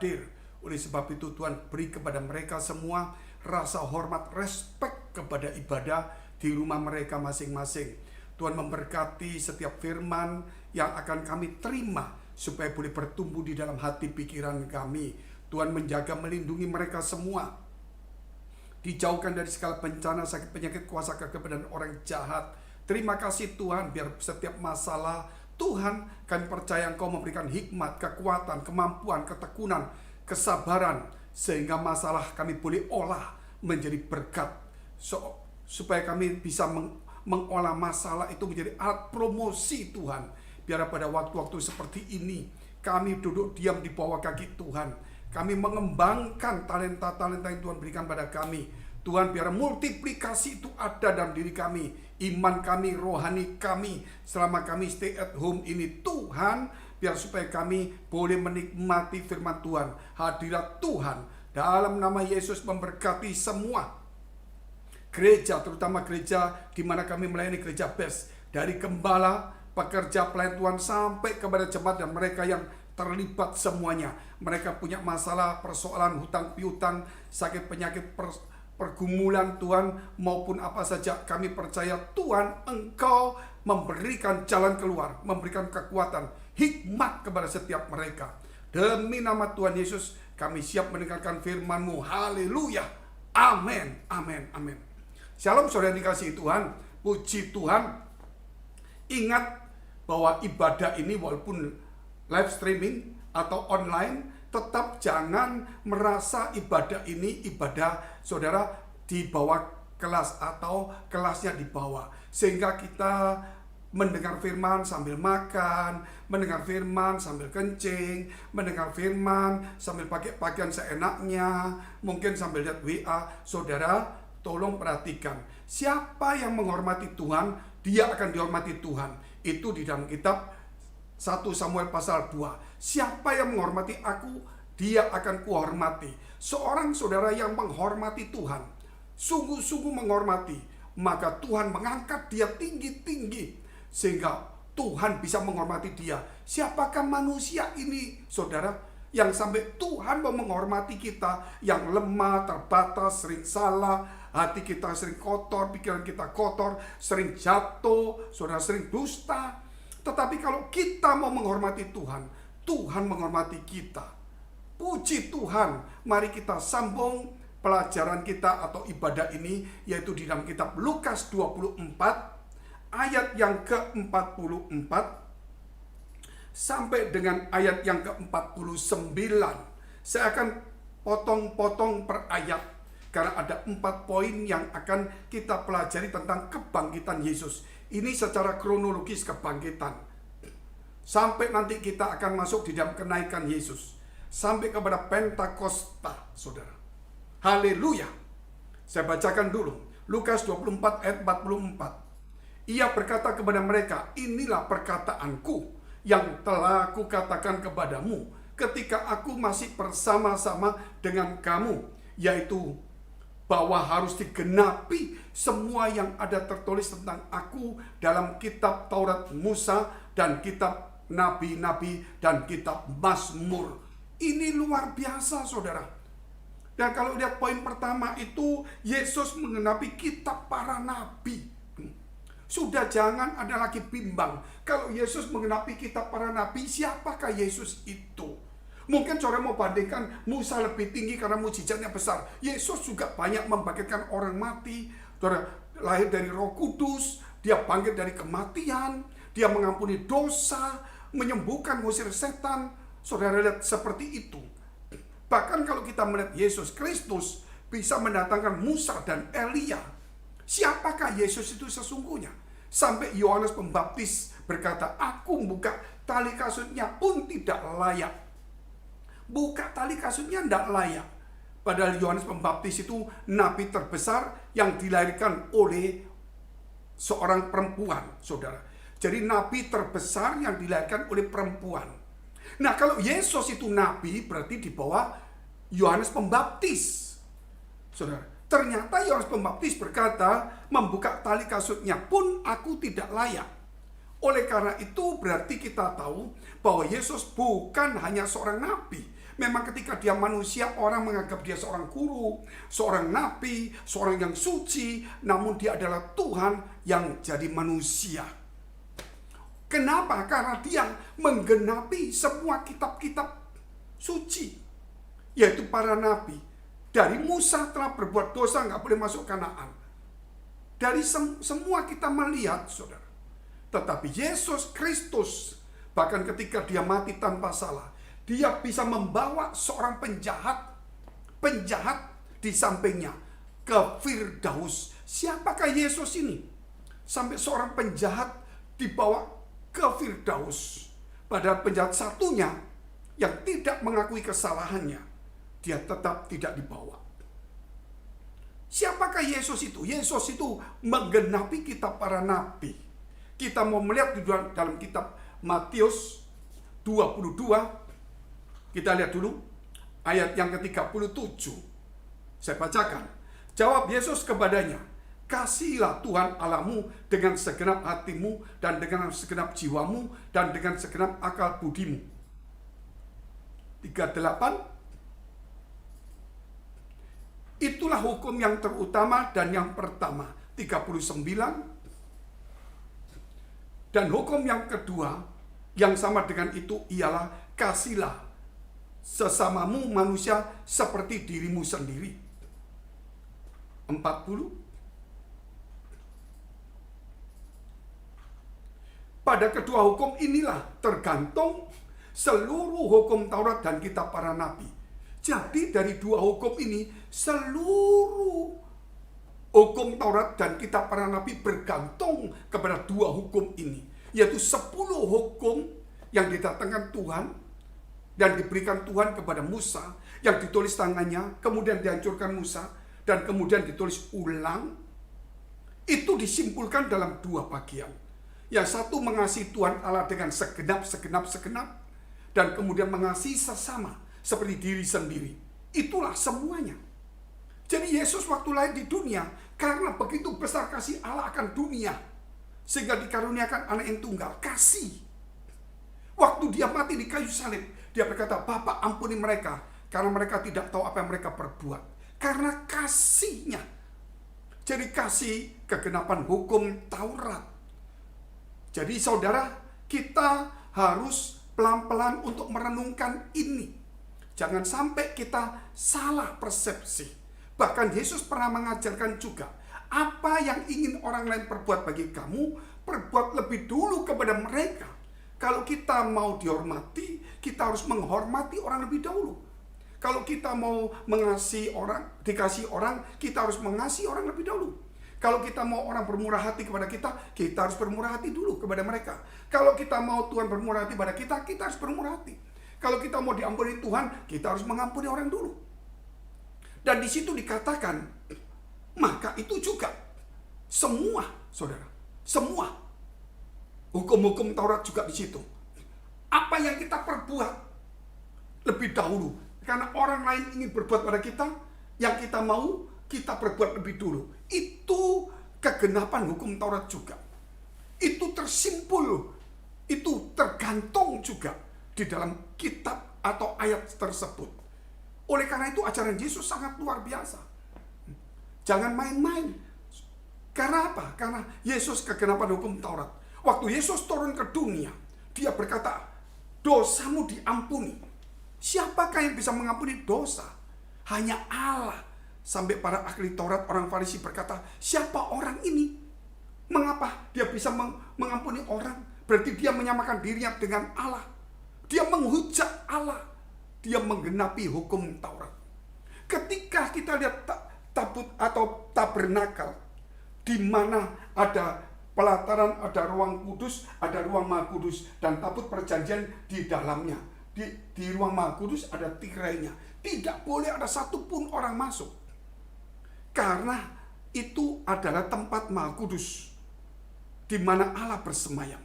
hadir. Oleh sebab itu Tuhan beri kepada mereka semua rasa hormat, respek kepada ibadah di rumah mereka masing-masing. Tuhan memberkati setiap firman yang akan kami terima supaya boleh bertumbuh di dalam hati pikiran kami. Tuhan menjaga melindungi mereka semua, dijauhkan dari segala bencana, sakit, penyakit, kuasa kegelapan dan orang jahat. Terima kasih Tuhan, biar setiap masalah Tuhan, kami percaya Engkau memberikan hikmat, kekuatan, kemampuan, ketekunan, kesabaran, sehingga masalah kami boleh olah menjadi berkat, supaya kami bisa mengolah masalah itu menjadi alat promosi Tuhan. Biar pada waktu-waktu seperti ini kami duduk diam di bawah kaki Tuhan, kami mengembangkan talenta-talenta yang Tuhan berikan pada kami. Tuhan, biar multiplikasi itu ada dalam diri kami, iman kami, rohani kami, selama kami stay at home ini. Tuhan, biar supaya kami boleh menikmati firman Tuhan, hadirat Tuhan. Dalam nama Yesus memberkati semua gereja, terutama gereja di mana kami melayani, gereja BES, dari gembala, pekerja pelayan Tuhan, sampai kepada jemaat dan mereka yang terlibat semuanya. Mereka punya masalah, persoalan, hutang piutang, sakit penyakit, pergumulan Tuhan, maupun apa saja, kami percaya Tuhan Engkau memberikan jalan keluar, memberikan kekuatan, hikmat kepada setiap mereka. Demi nama Tuhan Yesus kami siap mendengarkan firman-Mu. Haleluya, amin, amin, amin. Shalom saudara dikasihi Tuhan, puji Tuhan. Ingat bahwa ibadah ini walaupun live streaming atau online, tetap jangan merasa ibadah ini ibadah saudara di bawah kelas atau kelasnya di bawah, sehingga kita mendengar firman sambil makan, mendengar firman sambil kencing, mendengar firman sambil pakai pakaian seenaknya, mungkin sambil lihat WA. Saudara, tolong perhatikan, siapa yang menghormati Tuhan, dia akan dihormati Tuhan. Itu di dalam kitab 1 Samuel pasal 2. Siapa yang menghormati aku, dia akan kuhormati. Seorang saudara yang menghormati Tuhan, sungguh-sungguh menghormati, maka Tuhan mengangkat dia tinggi-tinggi, sehingga Tuhan bisa menghormati dia. Siapakah manusia ini, saudara, yang sampai Tuhan mau menghormati kita, yang lemah, terbatas, sering salah, hati kita sering kotor, pikiran kita kotor, sering jatuh, saudara, sering dusta. Tetapi kalau kita mau menghormati Tuhan, Tuhan menghormati kita. Puji Tuhan, mari kita sambung pelajaran kita atau ibadah ini, yaitu di dalam kitab Lukas 24, ayat yang ke-44, sampai dengan ayat yang ke-49. Saya akan potong-potong per ayat, karena ada 4 poin yang akan kita pelajari tentang kebangkitan Yesus. Ini secara kronologis kebangkitan, sampai nanti kita akan masuk di dalam kenaikan Yesus, sampai kepada Pentakosta, saudara. Haleluya. Saya bacakan dulu Lukas 24 ayat 44. Ia berkata kepada mereka, inilah perkataanku yang telah kukatakan kepadamu ketika aku masih bersama-sama dengan kamu, yaitu bahwa harus digenapi semua yang ada tertulis tentang aku dalam kitab Taurat Musa dan kitab nabi-nabi dan kitab Mazmur. Ini luar biasa, saudara. Dan kalau lihat poin pertama itu, Yesus menggenapi kitab para nabi. Sudah jangan ada lagi bimbang. Kalau Yesus menggenapi kitab para nabi, siapakah Yesus itu? Mungkin saudara mau bandingkan, Musa lebih tinggi karena mujizatnya besar. Yesus juga banyak membangkitkan orang mati. Saudara, lahir dari Roh Kudus, dia bangkit dari kematian, dia mengampuni dosa, menyembuhkan, ngusir setan. Saudara lihat seperti itu. Bahkan kalau kita melihat Yesus Kristus bisa mendatangkan Musa dan Elia. Siapakah Yesus itu sesungguhnya? Sampai Yohanes Pembaptis berkata, aku buka tali kasutnya pun tidak layak. Buka tali kasutnya tidak layak. Padahal Yohanes Pembaptis itu nabi terbesar yang dilahirkan oleh seorang perempuan, saudara. Jadi nabi terbesar yang dilahirkan oleh perempuan. Nah, kalau Yesus itu nabi, berarti di bawah Yohanes Pembaptis. Saudara, ternyata Yohanes Pembaptis berkata, membuka tali kasutnya pun aku tidak layak. Oleh karena itu berarti kita tahu bahwa Yesus bukan hanya seorang nabi. Memang ketika dia manusia, orang menganggap dia seorang guru, seorang nabi, seorang yang suci. Namun dia adalah Tuhan yang jadi manusia. Kenapa? Karena dia menggenapi semua kitab-kitab suci, yaitu para nabi. Dari Musa telah berbuat dosa, nggak boleh masuk Kanaan. Dari semua kita melihat, saudara. Tetapi Yesus Kristus, bahkan ketika dia mati tanpa salah, dia bisa membawa seorang penjahat di sampingnya ke Firdaus. Siapakah Yesus ini? Sampai seorang penjahat dibawa ke Firdaus. Padahal penjahat satunya yang tidak mengakui kesalahannya, dia tetap tidak dibawa. Siapakah Yesus itu? Yesus itu menggenapi kitab para nabi. Kita mau melihat di dalam kitab Matius 22. Kita lihat dulu ayat yang ke-37. Saya bacakan. Jawab Yesus kepadanya, "Kasihilah Tuhan Allahmu dengan segenap hatimu dan dengan segenap jiwamu dan dengan segenap akal budimu." 38. Itulah hukum yang terutama dan yang pertama. 39. Dan hukum yang kedua yang sama dengan itu ialah kasihilah sesamamu manusia seperti dirimu sendiri. 40. Pada kedua hukum inilah tergantung seluruh hukum Taurat dan kitab para nabi. Jadi dari dua hukum ini, seluruh hukum Taurat dan kitab para nabi bergantung kepada dua hukum ini, yaitu 10 hukum yang didatangkan Tuhan dan diberikan Tuhan kepada Musa, yang ditulis tangannya, kemudian dihancurkan Musa, dan kemudian ditulis ulang. Itu disimpulkan dalam dua bagian. Yang satu mengasihi Tuhan Allah dengan segenap, dan kemudian mengasihi sesama seperti diri sendiri. Itulah semuanya. Jadi Yesus waktu lahir di dunia, karena begitu besar kasih Allah akan dunia, sehingga dikaruniakan anak yang tunggal, kasih. Waktu dia mati di kayu salib, dia berkata, "Bapa, ampuni mereka, karena mereka tidak tahu apa yang mereka perbuat." Karena kasihnya. Jadi kasih kegenapan hukum Taurat. Jadi saudara, kita harus pelan-pelan untuk merenungkan ini. Jangan sampai kita salah persepsi. Bahkan Yesus pernah mengajarkan juga, apa yang ingin orang lain perbuat bagi kamu, perbuat lebih dulu kepada mereka. Kalau kita mau dihormati, kita harus menghormati orang lebih dahulu. Kalau kita mau mengasihi orang, dikasih orang, kita harus mengasihi orang lebih dahulu. Kalau kita mau orang bermurah hati kepada kita, kita harus bermurah hati dulu kepada mereka. Kalau kita mau Tuhan bermurah hati pada kita, kita harus bermurah hati. Kalau kita mau diampuni Tuhan, kita harus mengampuni orang dulu. Dan di situ dikatakan, maka itu juga semua, saudara, semua hukum-hukum Taurat juga di situ. Apa yang kita perbuat lebih dahulu, karena orang lain ingin berbuat pada kita, yang kita mau kita perbuat lebih dulu. Itu kegenapan hukum Taurat juga. Itu tersimpul, itu tergantung juga di dalam kitab atau ayat tersebut. Oleh karena itu ajaran Yesus sangat luar biasa. Jangan main-main. Karena apa? Karena Yesus kegenapan hukum Taurat. Waktu Yesus turun ke dunia, dia berkata, "Dosamu diampuni." Siapakah yang bisa mengampuni dosa? Hanya Allah. Sampai para ahli Taurat, orang Farisi berkata, "Siapa orang ini? Mengapa dia bisa mengampuni orang?" Berarti dia menyamakan dirinya dengan Allah. Dia menghujat Allah. Dia menggenapi hukum Taurat. Ketika kita lihat tabut atau tabernakel, di mana ada pelataran, ada ruang kudus, ada ruang maha kudus, dan tabut perjanjian di dalamnya. Di ruang maha kudus ada tirainya. Tidak boleh ada satupun orang masuk. Karena itu adalah tempat maha kudus, di mana Allah bersemayam.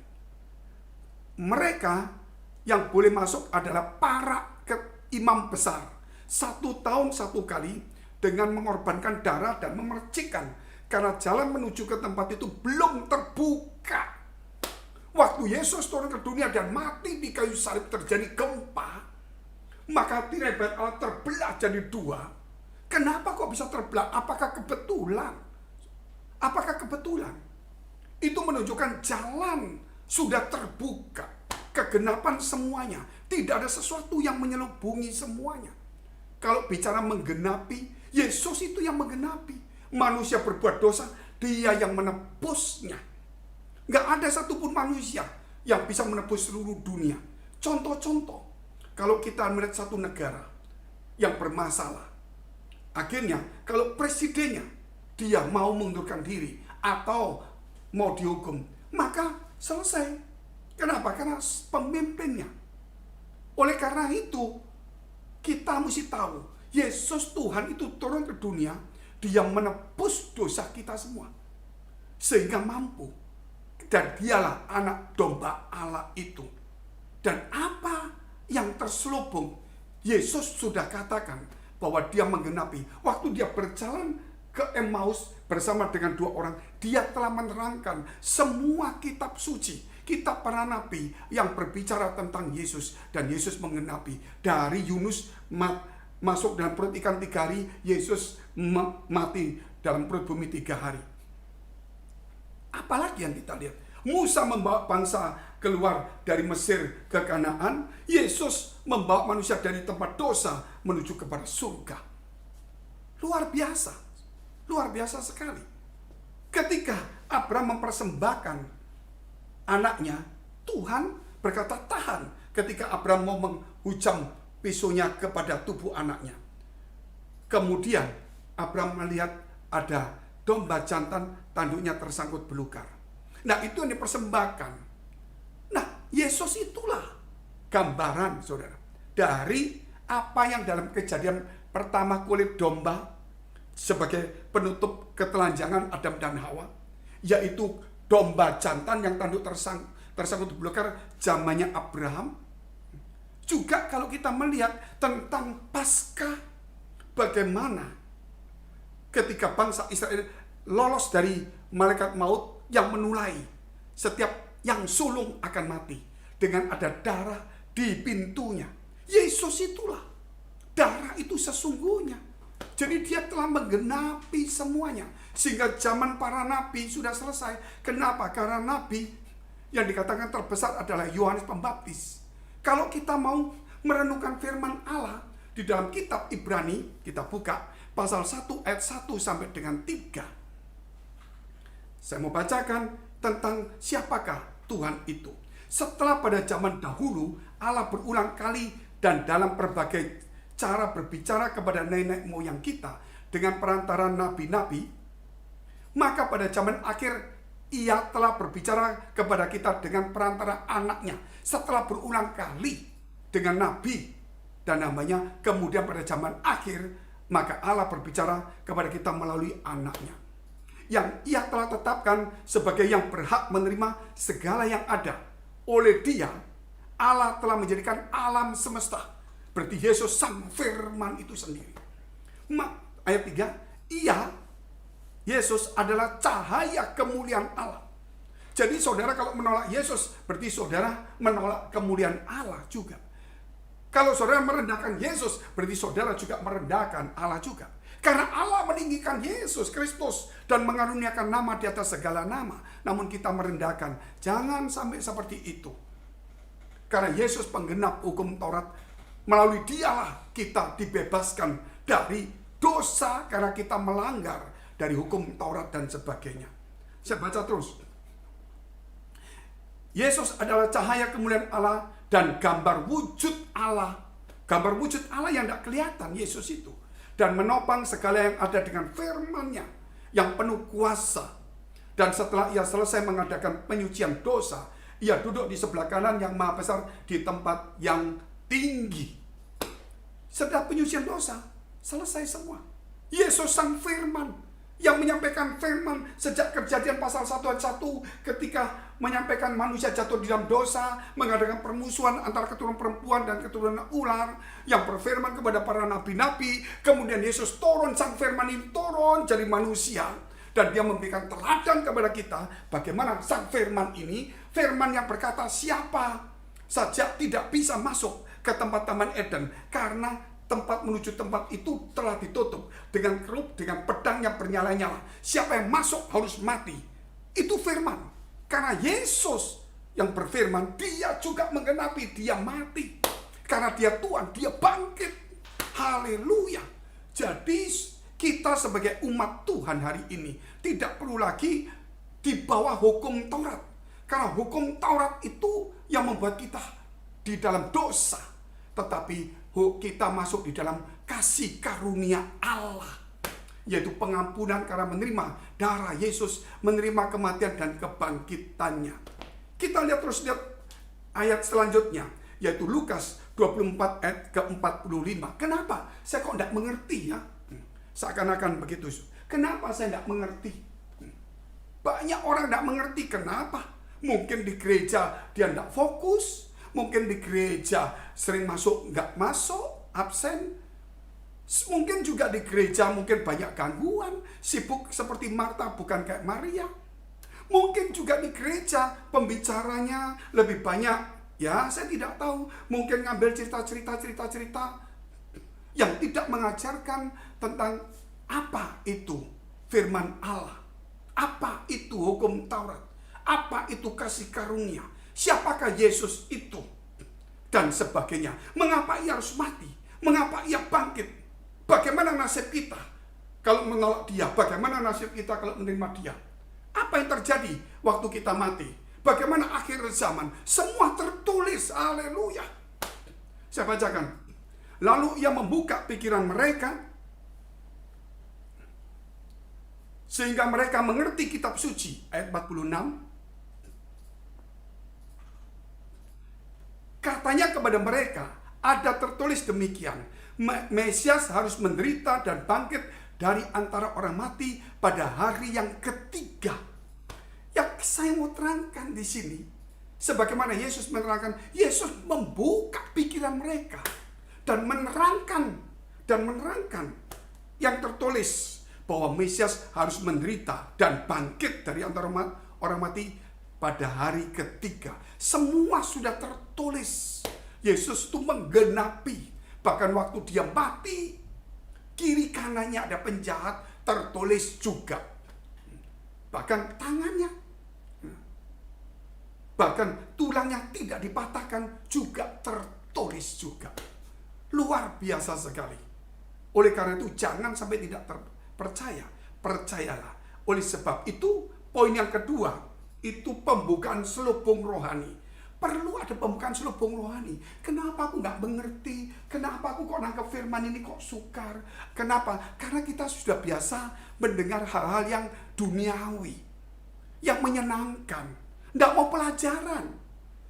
Mereka yang boleh masuk adalah para imam besar. 1 tahun 1 kali dengan mengorbankan darah dan memercikkan. Karena jalan menuju ke tempat itu belum terbuka. Waktu Yesus turun ke dunia dan mati di kayu salib terjadi gempa. maka tirai bait Allah terbelah jadi dua. Kenapa kok bisa terbelah? Apakah kebetulan? Apakah kebetulan? Itu menunjukkan jalan sudah terbuka, kegenapan semuanya. Tidak ada sesuatu yang menyelubungi semuanya. Kalau bicara menggenapi, Yesus itu yang menggenapi. Manusia berbuat dosa, Dia yang menebusnya. Nggak ada satupun manusia yang bisa menebus seluruh dunia. Contoh-contoh, kalau kita melihat satu negara yang bermasalah, akhirnya kalau presidennya dia mau mengundurkan diri atau mau dihukum, maka selesai. Kenapa? Karena pemimpinnya. Oleh karena itu, kita mesti tahu, Yesus Tuhan itu turun ke dunia, Dia menebus dosa kita semua. Sehingga mampu. Dan Dialah anak domba Allah itu. Dan apa yang terselubung, Yesus sudah katakan bahwa Dia menggenapi. Waktu Dia berjalan ke Emmaus bersama dengan dua orang, Dia telah menerangkan semua kitab suci, kitab para nabi yang berbicara tentang Yesus. Dan Yesus menggenapi. Dari Yunus masuk dalam perut ikan 3 hari, Yesus mati dalam perut bumi 3 hari. Apalagi yang kita lihat? Musa membawa bangsa keluar dari Mesir ke Kanaan. Yesus membawa manusia dari tempat dosa menuju kepada surga. Luar biasa. Luar biasa sekali. Ketika Abraham mempersembahkan anaknya, Tuhan berkata tahan ketika Abraham mau menghujam pisaunya kepada tubuh anaknya. Kemudian Abraham melihat ada domba jantan, tanduknya tersangkut belukar. Nah, itu yang dipersembahkan. Nah, Yesus itulah gambaran, saudara, dari apa yang dalam Kejadian pertama kulit domba sebagai penutup ketelanjangan Adam dan Hawa, yaitu domba jantan yang tanduk tersangkut belukar zamannya Abraham. Juga kalau kita melihat tentang Paskah, bagaimana ketika bangsa Israel lolos dari malaikat maut yang menulai setiap yang sulung akan mati dengan ada darah di pintunya. Yesus itulah darah itu sesungguhnya. Jadi Dia telah menggenapi semuanya sehingga zaman para nabi sudah selesai. Kenapa? Karena nabi yang dikatakan terbesar adalah Yohanes Pembaptis. Kalau kita mau merenungkan firman Allah di dalam kitab Ibrani, kita buka pasal 1 ayat 1 sampai dengan 3. Saya mau bacakan tentang siapakah Tuhan itu. Setelah pada zaman dahulu Allah berulang kali dan dalam berbagai cara berbicara kepada nenek moyang kita dengan perantara nabi-nabi, maka pada zaman akhir Ia telah berbicara kepada kita dengan perantara anaknya. Setelah berulang kali dengan nabi dan namanya, kemudian pada zaman akhir maka Allah berbicara kepada kita melalui anaknya, yang Ia telah tetapkan sebagai yang berhak menerima segala yang ada. Oleh Dia, Allah telah menjadikan alam semesta. Berarti Yesus sang firman itu sendiri. Ayat 3, Yesus adalah cahaya kemuliaan Allah. Jadi saudara kalau menolak Yesus, berarti saudara menolak kemuliaan Allah juga. Kalau saudara merendahkan Yesus, berarti saudara juga merendahkan Allah juga. Karena Allah meninggikan Yesus Kristus dan mengaruniakan nama di atas segala nama. Namun kita merendahkan. Jangan sampai seperti itu. Karena Yesus penggenap hukum Taurat. Melalui Dialah kita dibebaskan dari dosa karena kita melanggar dari hukum Taurat dan sebagainya. Saya baca terus. Yesus adalah cahaya kemuliaan Allah dan gambar wujud Allah. Gambar wujud Allah yang tidak kelihatan, Yesus itu. Dan menopang segala yang ada dengan firman-Nya yang penuh kuasa. Dan setelah Ia selesai mengadakan penyucian dosa, Ia duduk di sebelah kanan yang maha besar di tempat yang tinggi. Setelah penyucian dosa, selesai semua. Yesus sang firman yang menyampaikan firman sejak Kejadian pasal 1 ayat 1 ketika menyampaikan manusia jatuh di dalam dosa, mengadakan permusuhan antara keturunan perempuan dan keturunan ular, yang berfirman kepada para nabi-nabi. Kemudian Yesus turun, sang firman ini turun jadi manusia, dan Dia memberikan teladan kepada kita bagaimana sang firman ini, firman yang berkata siapa saja tidak bisa masuk ke tempat Taman Eden, karena tempat menuju tempat itu telah ditutup dengan kerup, dengan pedang yang bernyala-nyala. Siapa yang masuk harus mati. Itu firman. Karena Yesus yang berfirman, dia juga menggenapi, dia mati. Karena dia Tuhan, dia bangkit. Haleluya. Jadi kita sebagai umat Tuhan hari ini tidak perlu lagi di bawah hukum Taurat. Karena hukum Taurat itu yang membuat kita di dalam dosa. Tetapi kita masuk di dalam kasih karunia Allah, yaitu pengampunan karena menerima darah Yesus, menerima kematian dan kebangkitannya. Kita lihat ayat selanjutnya, yaitu Lukas 24 ayat ke-45. Kenapa? Saya kok tidak mengerti ya? Seakan-akan begitu. Kenapa saya tidak mengerti? Banyak orang tidak mengerti. Kenapa? Mungkin di gereja dia tidak fokus. Mungkin di gereja sering masuk, nggak masuk, absen. Mungkin juga di gereja mungkin banyak gangguan, sibuk seperti Marta bukan kayak Maria. Mungkin juga di gereja pembicaranya lebih banyak, ya saya tidak tahu. Mungkin ngambil cerita yang tidak mengajarkan tentang apa itu firman Allah, apa itu hukum Taurat, apa itu kasih karunia. Siapakah Yesus itu? Dan sebagainya. Mengapa ia harus mati? Mengapa ia bangkit? Bagaimana nasib kita kalau menolak dia? Bagaimana nasib kita kalau menerima dia? Apa yang terjadi waktu kita mati? Bagaimana akhir zaman? Semua tertulis. Haleluya. Saya bacakan. Lalu ia membuka pikiran mereka sehingga mereka mengerti kitab suci. Ayat 46. Katanya kepada mereka, ada tertulis demikian, Mesias harus menderita dan bangkit dari antara orang mati pada hari yang ketiga. Yang saya mau terangkan di sini, sebagaimana Yesus menerangkan, Yesus membuka pikiran mereka dan menerangkan yang tertulis bahwa Mesias harus menderita dan bangkit dari antara orang mati pada hari ketiga. Semua sudah tertulis. Yesus itu menggenapi. Bahkan waktu dia mati, kiri kanannya ada penjahat, tertulis juga. Bahkan tangannya, bahkan tulangnya tidak dipatahkan, juga tertulis juga. Luar biasa sekali. Oleh karena itu jangan sampai tidak percaya. Percayalah. Oleh sebab itu poin yang kedua, itu pembukaan selubung rohani. Perlu ada pembukaan selubung rohani. Kenapa aku nggak mengerti? Kenapa aku kok nangkep firman ini kok sukar? Kenapa? Karena kita sudah biasa mendengar hal-hal yang duniawi, yang menyenangkan. Nggak mau pelajaran.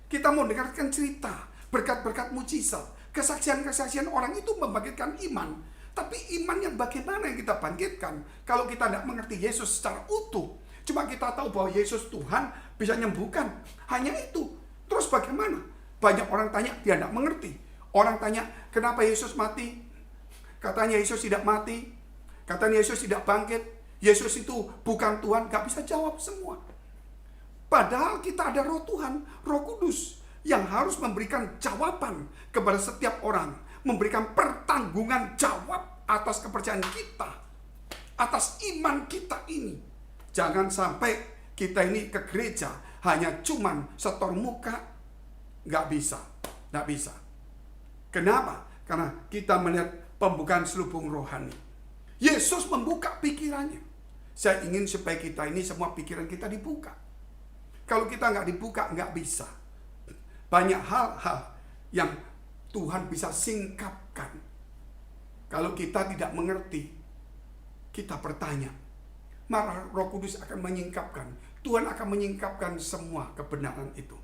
Kita mau dengarkan cerita, berkat-berkat mujizat, kesaksian-kesaksian orang itu membangkitkan iman. Tapi iman yang bagaimana yang kita bangkitkan kalau kita tidak mengerti Yesus secara utuh? Cuma kita tahu bahwa Yesus Tuhan bisa menyembuhkan. Hanya itu. Terus bagaimana? Banyak orang tanya, dia tidak mengerti. Orang tanya, kenapa Yesus mati? Katanya Yesus tidak mati. Katanya Yesus tidak bangkit. Yesus itu bukan Tuhan. Gak bisa jawab semua. Padahal kita ada Roh Tuhan, Roh Kudus, yang harus memberikan jawaban kepada setiap orang. Memberikan pertanggungan jawab atas kepercayaan kita. Atas iman kita ini. Jangan sampai kita ini ke gereja hanya cuman setor muka. Nggak bisa. Nggak bisa. Kenapa? Karena kita melihat pembukaan selubung rohani. Yesus membuka pikirannya. Saya ingin supaya kita ini semua pikiran kita dibuka. Kalau kita nggak dibuka, nggak bisa. Banyak hal-hal yang Tuhan bisa singkapkan. Kalau kita tidak mengerti, kita bertanya. Maka Roh Kudus akan menyingkapkan. Tuhan akan menyingkapkan semua kebenaran itu.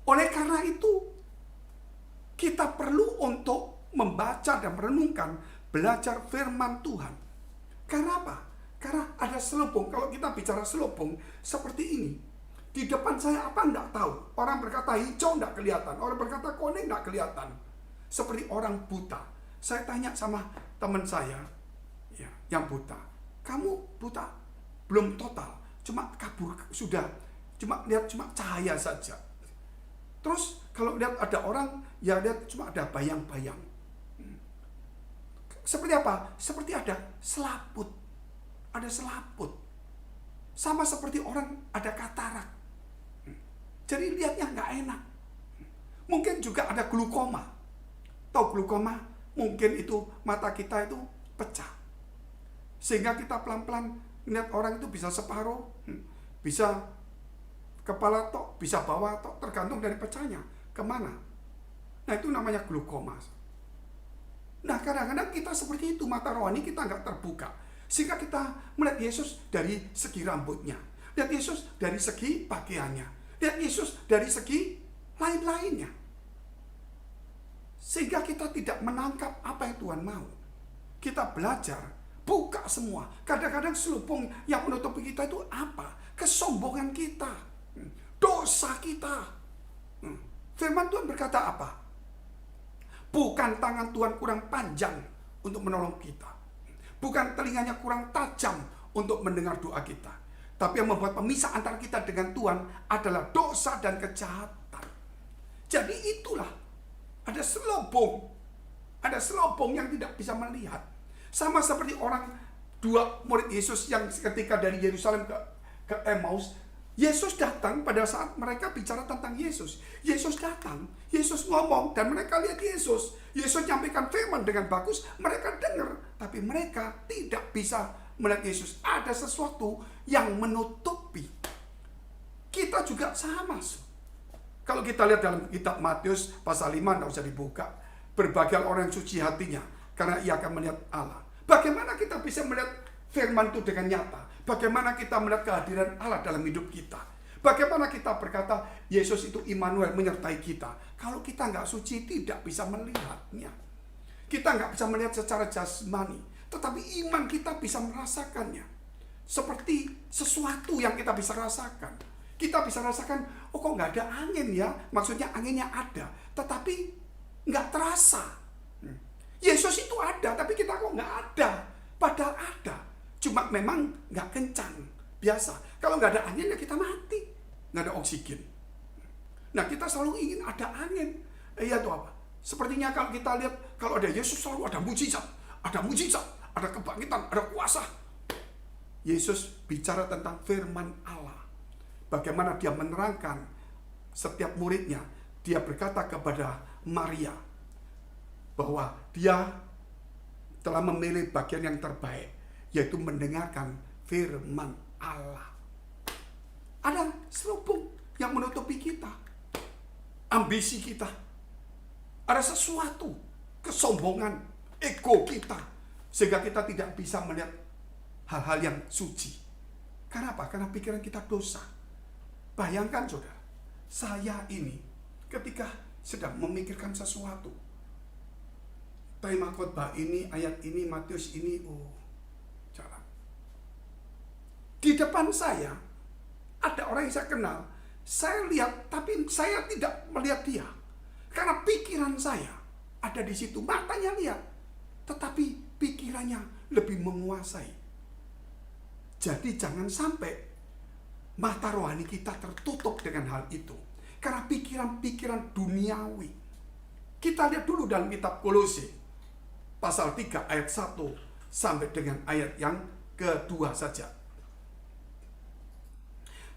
Oleh karena itu, kita perlu untuk membaca dan merenungkan, belajar firman Tuhan. Karena apa? Karena ada selubung. Kalau kita bicara selubung seperti ini, di depan saya apa enggak tahu. Orang berkata hijau enggak kelihatan, orang berkata kuning enggak kelihatan. Seperti orang buta. Saya tanya sama teman saya, ya, yang buta. Kamu buta? Belum total, cuma kabur sudah. Cuma lihat cuma cahaya saja. Terus Kalau lihat ada orang, ya lihat cuma ada bayang-bayang. Seperti apa? Seperti ada selaput. Ada selaput. Sama seperti orang ada katarak. Jadi lihatnya nggak enak. Mungkin juga ada glukoma. Tahu glukoma? Mungkin itu mata kita itu pecah. Sehingga kita pelan-pelan lihat orang itu bisa separuh, bisa kepala tok, bisa bawah tok, tergantung dari pecahnya kemana. Nah itu namanya glukoma. Nah kadang-kadang kita seperti itu, mata rohani kita nggak terbuka. Sehingga kita melihat Yesus dari segi rambutnya, lihat Yesus dari segi pakaiannya, lihat Yesus dari segi lain-lainnya. Sehingga kita tidak menangkap apa yang Tuhan mau. Kita belajar, buka semua. Kadang-kadang selubung yang menutupi kita itu apa? Kesombongan kita, dosa kita. Firman Tuhan berkata apa? Bukan tangan Tuhan kurang panjang untuk menolong kita. Bukan telinganya kurang tajam untuk mendengar doa kita. Tapi yang membuat pemisah antara kita dengan Tuhan adalah dosa dan kejahatan. Jadi itulah, ada selubung. Ada selubung yang tidak bisa melihat. Sama seperti dua murid Yesus yang ketika dari Yerusalem ke Emmaus, Yesus datang pada saat mereka bicara tentang Yesus. Yesus datang, Yesus ngomong, dan mereka lihat Yesus. Yesus nyampaikan firman dengan bagus, mereka dengar. Tapi mereka tidak bisa melihat Yesus. Ada sesuatu yang menutupi. Kita juga sama. Kalau kita lihat dalam kitab Matius pasal 5, tidak usah dibuka. Berbahagia orang yang suci hatinya, karena ia akan melihat Allah. Bagaimana kita bisa melihat firman itu dengan nyata? Bagaimana kita melihat kehadiran Allah dalam hidup kita? Bagaimana kita berkata Yesus itu Immanuel menyertai kita? Kalau kita nggak suci tidak bisa melihatnya. Kita nggak bisa melihat secara jasmani, tetapi iman kita bisa merasakannya. Seperti sesuatu yang kita bisa rasakan. Kita bisa rasakan, oh kok nggak ada angin ya? Maksudnya anginnya ada, tetapi nggak terasa. Yesus itu ada, tapi kita kok nggak ada. Padahal ada. Cuma memang nggak kencang, biasa. Kalau nggak ada angin ya kita mati, nggak ada oksigen. Nah kita selalu ingin ada angin. Iya itu apa? Sepertinya kalau kita lihat, kalau ada Yesus selalu ada mujizat, ada kebangkitan, ada kuasa. Yesus bicara tentang firman Allah. Bagaimana dia menerangkan setiap muridnya. Dia berkata kepada Maria bahwa dia telah memilih bagian yang terbaik, yaitu mendengarkan firman Allah. Ada selubung yang menutupi kita. Ambisi kita. Ada sesuatu, kesombongan, ego kita. Sehingga kita tidak bisa melihat hal-hal yang suci. Karena apa? Karena pikiran kita dosa. Bayangkan saudara, saya ini ketika sedang memikirkan sesuatu. Tema khotbah ini, ayat ini, Matius ini, jalan. Di depan saya ada orang yang saya kenal. Saya lihat, tapi saya tidak melihat dia. Karena pikiran saya ada di situ. Matanya lihat, tetapi pikirannya lebih menguasai. Jadi jangan sampai mata rohani kita tertutup dengan hal itu. Karena pikiran-pikiran duniawi. Kita lihat dulu dalam kitab Kolose. Pasal 3 ayat 1 sampai dengan ayat yang kedua saja.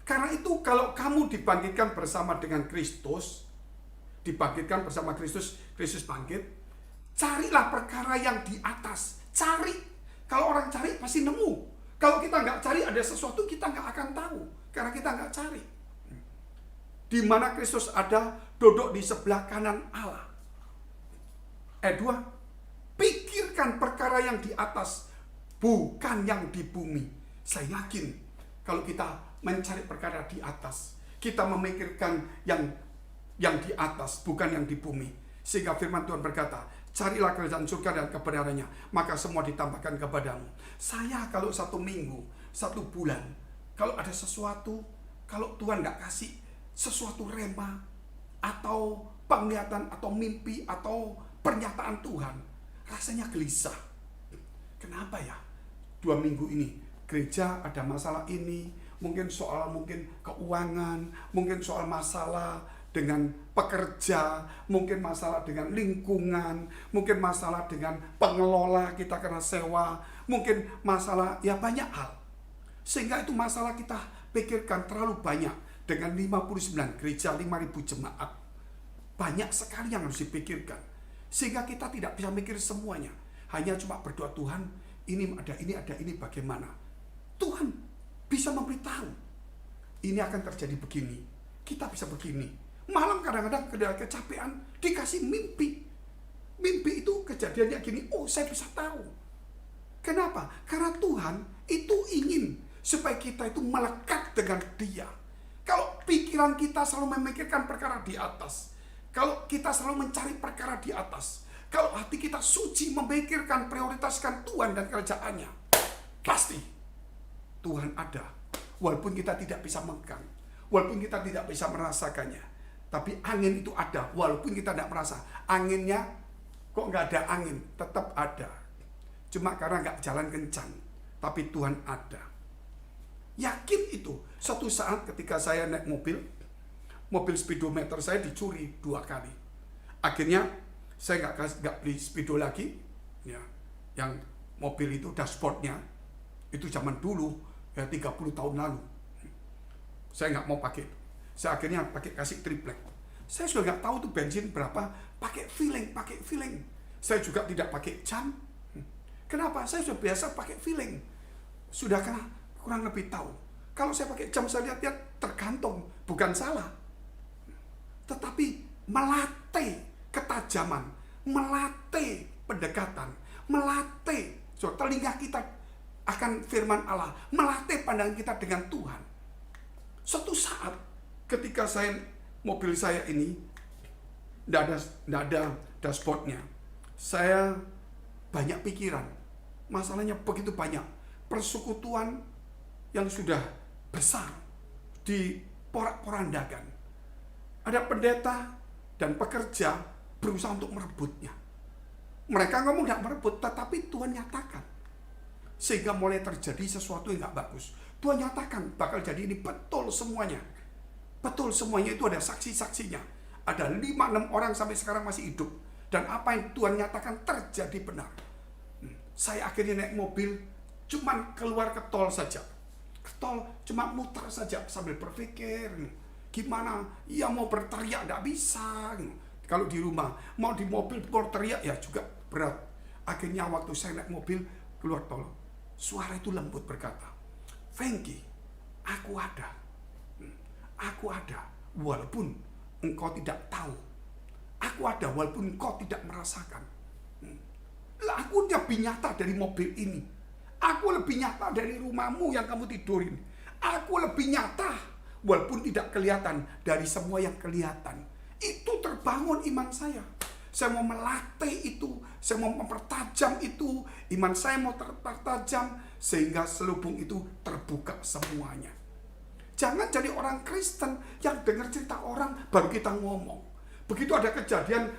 Karena itu kalau kamu dibangkitkan bersama dengan Kristus, dibangkitkan bersama Kristus, Kristus bangkit, carilah perkara yang di atas. Cari. Kalau orang cari pasti nemu. Kalau kita nggak cari ada sesuatu kita nggak akan tahu. Karena kita nggak cari. Di mana Kristus ada, duduk di sebelah kanan Allah. Ayat 2. Pikirkan perkara yang di atas, bukan yang di bumi. Saya yakin kalau kita mencari perkara di atas, kita memikirkan yang di atas, bukan yang di bumi. Sehingga firman Tuhan berkata, carilah kerajaan surga dan kebenarannya, maka semua ditambahkan kepadamu. Saya kalau 1 minggu, 1 bulan, kalau ada sesuatu, kalau Tuhan nggak kasih sesuatu rema, atau penglihatan, atau mimpi, atau pernyataan Tuhan, rasanya gelisah. Kenapa ya? 2 minggu ini gereja ada masalah ini, mungkin soal keuangan, mungkin soal masalah dengan pekerja, mungkin masalah dengan lingkungan, mungkin masalah dengan pengelola kita kena sewa, mungkin masalah ya banyak hal. Sehingga itu masalah kita pikirkan terlalu banyak dengan 59 gereja, 5.000 jemaat. Banyak sekali yang harus dipikirkan. Sehingga kita tidak bisa mikir semuanya. Hanya cuma berdoa, Tuhan, ini ada ini bagaimana. Tuhan bisa memberitahu. Ini akan terjadi begini. Kita bisa begini. Malam kadang-kadang kecapean dikasih mimpi. Mimpi itu kejadiannya gini, oh saya bisa tahu. Kenapa? Karena Tuhan itu ingin supaya kita itu melekat dengan Dia. Kalau pikiran kita selalu memikirkan perkara di atas, kalau kita selalu mencari perkara di atas, kalau hati kita suci memikirkan, prioritaskan Tuhan dan kerajaannya, pasti Tuhan ada. Walaupun kita tidak bisa megang, walaupun kita tidak bisa merasakannya, tapi angin itu ada, walaupun kita tidak merasa. Anginnya, kok nggak ada angin? Tetap ada. Cuma karena nggak jalan kencang. Tapi Tuhan ada. Yakin itu. Suatu saat ketika saya naik mobil speedometer saya dicuri 2 kali. Akhirnya, saya nggak beli speedo lagi. Ya, yang mobil itu dashboardnya, itu zaman dulu, ya 30 tahun lalu. Saya nggak mau pakai. Saya akhirnya pakai kasih triplek. Saya sudah nggak tahu tuh bensin berapa, pakai feeling. Saya juga tidak pakai jam. Kenapa? Saya sudah biasa pakai feeling. Sudah kurang lebih tahu. Kalau saya pakai jam, saya lihat tergantung, bukan salah. Tetapi melatih ketajaman, melatih pendekatan, melatih telinga kita akan firman Allah, melatih pandangan kita dengan Tuhan. Suatu saat ketika mobil saya ini tidak ada dashboardnya, saya banyak pikiran. Masalahnya begitu banyak. Persekutuan yang sudah besar diporak-porandakan. Ada pendeta dan pekerja berusaha untuk merebutnya. Mereka ngomong tidak merebut, tetapi Tuhan nyatakan. Sehingga mulai terjadi sesuatu yang tidak bagus. Tuhan nyatakan bakal jadi ini betul semuanya. Betul semuanya, itu ada saksi-saksinya. Ada 5-6 orang sampai sekarang masih hidup. Dan apa yang Tuhan nyatakan terjadi benar. Saya akhirnya naik mobil, cuman keluar ke tol saja. Ke tol cuma muter saja sambil berpikir, gimana? Ya mau berteriak tidak bisa. Kalau di rumah, mau di mobil berteriak ya juga berat. Akhirnya waktu saya naik mobil keluar tol, suara itu lembut berkata, Fengki, aku ada. Aku ada, walaupun engkau tidak tahu. Aku ada, walaupun engkau tidak merasakan. Lah, aku lebih nyata dari mobil ini. Aku lebih nyata dari rumahmu yang kamu tidurin. Aku lebih nyata, walaupun tidak kelihatan dari semua yang kelihatan. Itu terbangun iman saya. Saya mau melatih itu, saya mau mempertajam itu. Iman saya mau tertajam, sehingga selubung itu terbuka semuanya. Jangan jadi orang Kristen yang dengar cerita orang baru kita ngomong. Begitu ada kejadian,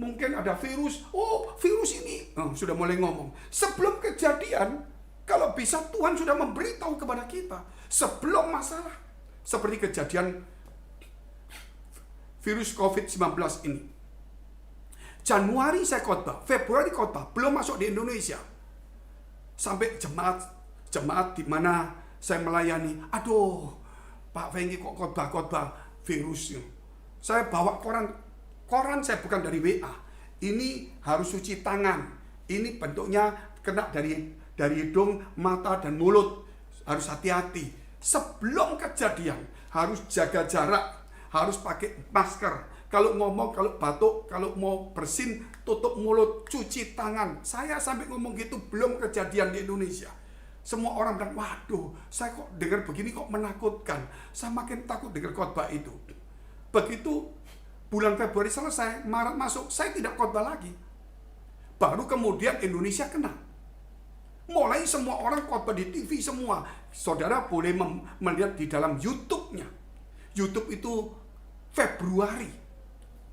mungkin ada virus, oh virus ini, sudah mulai ngomong. Sebelum kejadian, kalau bisa Tuhan sudah memberitahu kepada kita. Sebelum masalah, seperti kejadian virus COVID-19 ini. Januari saya khotbah, Februari khotbah, belum masuk di Indonesia. Sampai jemaat di mana saya melayani, aduh, Pak Fengki kok khotbah virusnya. Saya bawa koran saya bukan dari WA. Ini harus cuci tangan. Ini bentuknya kena dari hidung, mata, dan mulut. Harus hati-hati. Sebelum kejadian, harus jaga jarak, harus pakai masker. Kalau ngomong, kalau batuk, kalau mau bersin, tutup mulut, cuci tangan. Saya sampai ngomong gitu belum kejadian di Indonesia. Semua orang bilang, waduh, saya kok dengar begini kok menakutkan. Saya makin takut dengar khotbah itu. Begitu bulan Februari selesai, Maret masuk, saya tidak khotbah lagi. Baru kemudian Indonesia kena. Mulai semua orang khotbah di TV semua. Saudara boleh melihat di dalam YouTube-nya. YouTube itu Februari.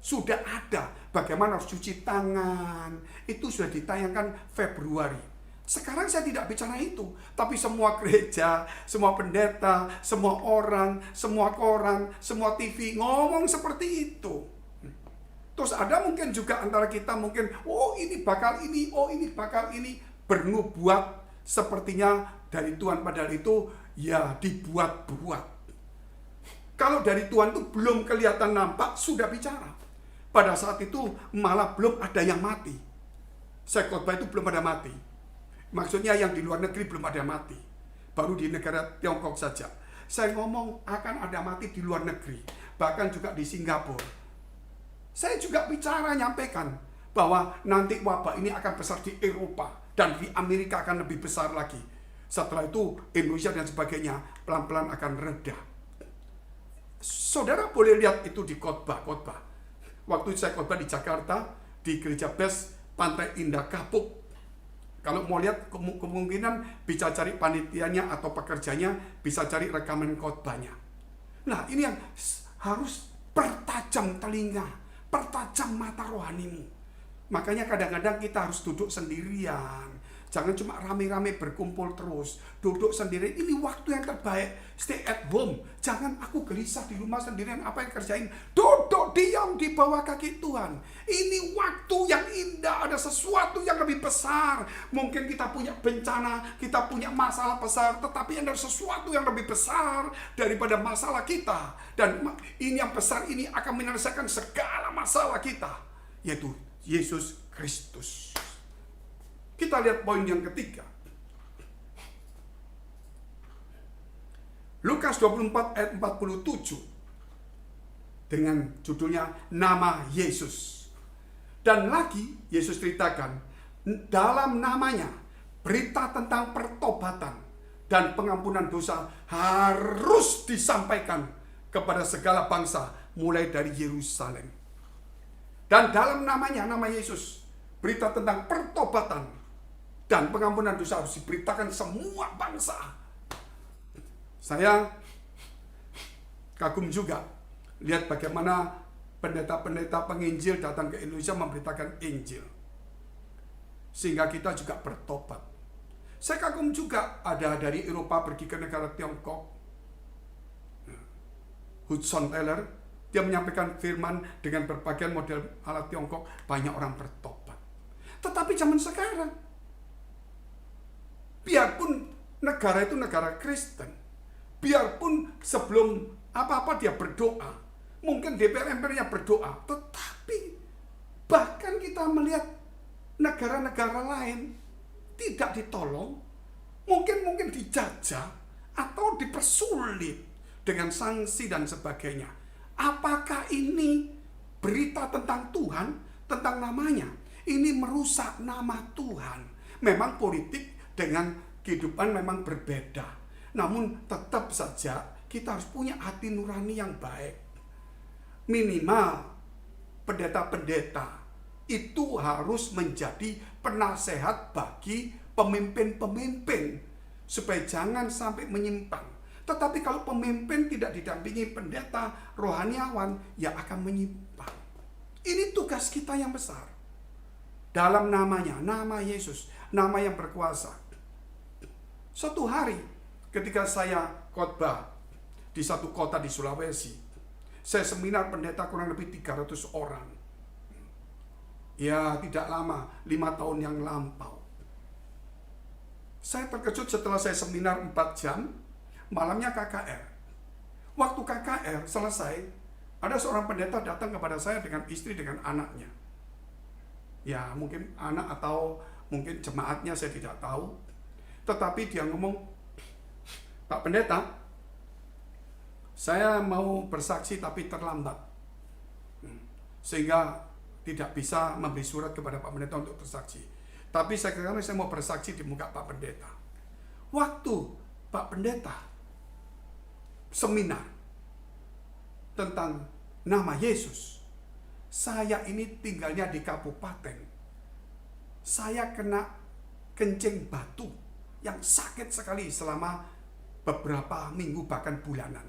Sudah ada bagaimana harus cuci tangan. Itu sudah ditayangkan Februari. Sekarang saya tidak bicara itu, tapi semua gereja, semua pendeta, semua orang, semua koran, semua TV ngomong seperti itu. Terus ada mungkin juga antara kita mungkin, oh ini bakal ini, oh ini bakal ini, bernubuat sepertinya dari Tuhan, padahal itu ya dibuat-buat. Kalau dari Tuhan itu belum kelihatan nampak, sudah bicara. Pada saat itu malah belum ada yang mati. Saya khotbah itu belum ada mati. Maksudnya yang di luar negeri belum ada mati. Baru di negara Tiongkok saja. Saya ngomong akan ada mati di luar negeri. Bahkan juga di Singapura. Saya juga bicara, nyampaikan bahwa nanti wabah ini akan besar di Eropa. Dan di Amerika akan lebih besar lagi. Setelah itu Indonesia dan sebagainya pelan-pelan akan reda. Saudara boleh lihat itu di khotbah-khotbah. Waktu saya khotbah di Jakarta, di Gereja Bes Pantai Indah Kapuk. Kalau mau lihat kemungkinan bisa cari panitianya atau pekerjanya, bisa cari rekaman khotbahnya. Nah, ini yang harus pertajam telinga, pertajam mata rohanimu. Makanya kadang-kadang kita harus duduk sendirian. Jangan cuma rame-rame berkumpul terus. Duduk sendiri, ini waktu yang terbaik. Stay at home. Jangan aku gelisah di rumah sendirian, apa yang kerjain. Duduk diam di bawah kaki Tuhan. Ini waktu yang indah, ada sesuatu yang lebih besar. Mungkin kita punya bencana, kita punya masalah besar, tetapi ada sesuatu yang lebih besar daripada masalah kita. Dan ini yang besar ini akan menyelesaikan segala masalah kita, yaitu Yesus Kristus. Kita lihat poin yang ketiga. Lukas 24 ayat 47. Dengan judulnya Nama Yesus. Dan lagi Yesus ceritakan, dalam namanya berita tentang pertobatan dan pengampunan dosa harus disampaikan kepada segala bangsa mulai dari Yerusalem. Dan dalam namanya, nama Yesus, berita tentang pertobatan dan pengampunan dosa harus diberitakan semua bangsa. Saya kagum juga lihat bagaimana pendeta-pendeta penginjil datang ke Indonesia memberitakan Injil. Sehingga kita juga bertobat. Saya kagum juga ada dari Eropa pergi ke negara Tiongkok. Hudson Taylor, dia menyampaikan firman dengan berbagai model ala Tiongkok, banyak orang bertobat. Tetapi zaman sekarang, biarpun negara itu negara Kristen, biarpun sebelum apa-apa dia berdoa, mungkin DPR MPR-nya berdoa, tetapi bahkan kita melihat negara-negara lain tidak ditolong, mungkin dijajah atau dipersulit dengan sanksi dan sebagainya. Apakah ini berita tentang Tuhan, tentang namanya? Ini merusak nama Tuhan. Memang politik dengan kehidupan memang berbeda. Namun tetap saja kita harus punya hati nurani yang baik. Minimal pendeta-pendeta itu harus menjadi penasehat bagi pemimpin-pemimpin supaya jangan sampai menyimpang. Tetapi kalau pemimpin tidak didampingi pendeta rohaniawan, ya akan menyimpang. Ini tugas kita yang besar. Dalam namanya, nama Yesus, nama yang berkuasa. Suatu hari ketika saya khotbah di satu kota di Sulawesi, saya seminar pendeta kurang lebih 300 orang. Ya tidak lama, 5 tahun yang lampau. Saya terkejut setelah saya seminar 4 jam, malamnya KKR. Waktu KKR selesai, ada seorang pendeta datang kepada saya dengan istri dengan anaknya. Ya mungkin anak atau mungkin jemaatnya, saya tidak tahu. Tetapi dia ngomong, Pak Pendeta, saya mau bersaksi tapi terlambat. Sehingga tidak bisa memberi surat kepada Pak Pendeta untuk bersaksi. Tapi saya mau bersaksi di muka Pak Pendeta. Waktu Pak Pendeta seminar tentang nama Yesus, saya ini tinggalnya di kabupaten. Saya kena kencing batu yang sakit sekali selama beberapa minggu bahkan bulanan.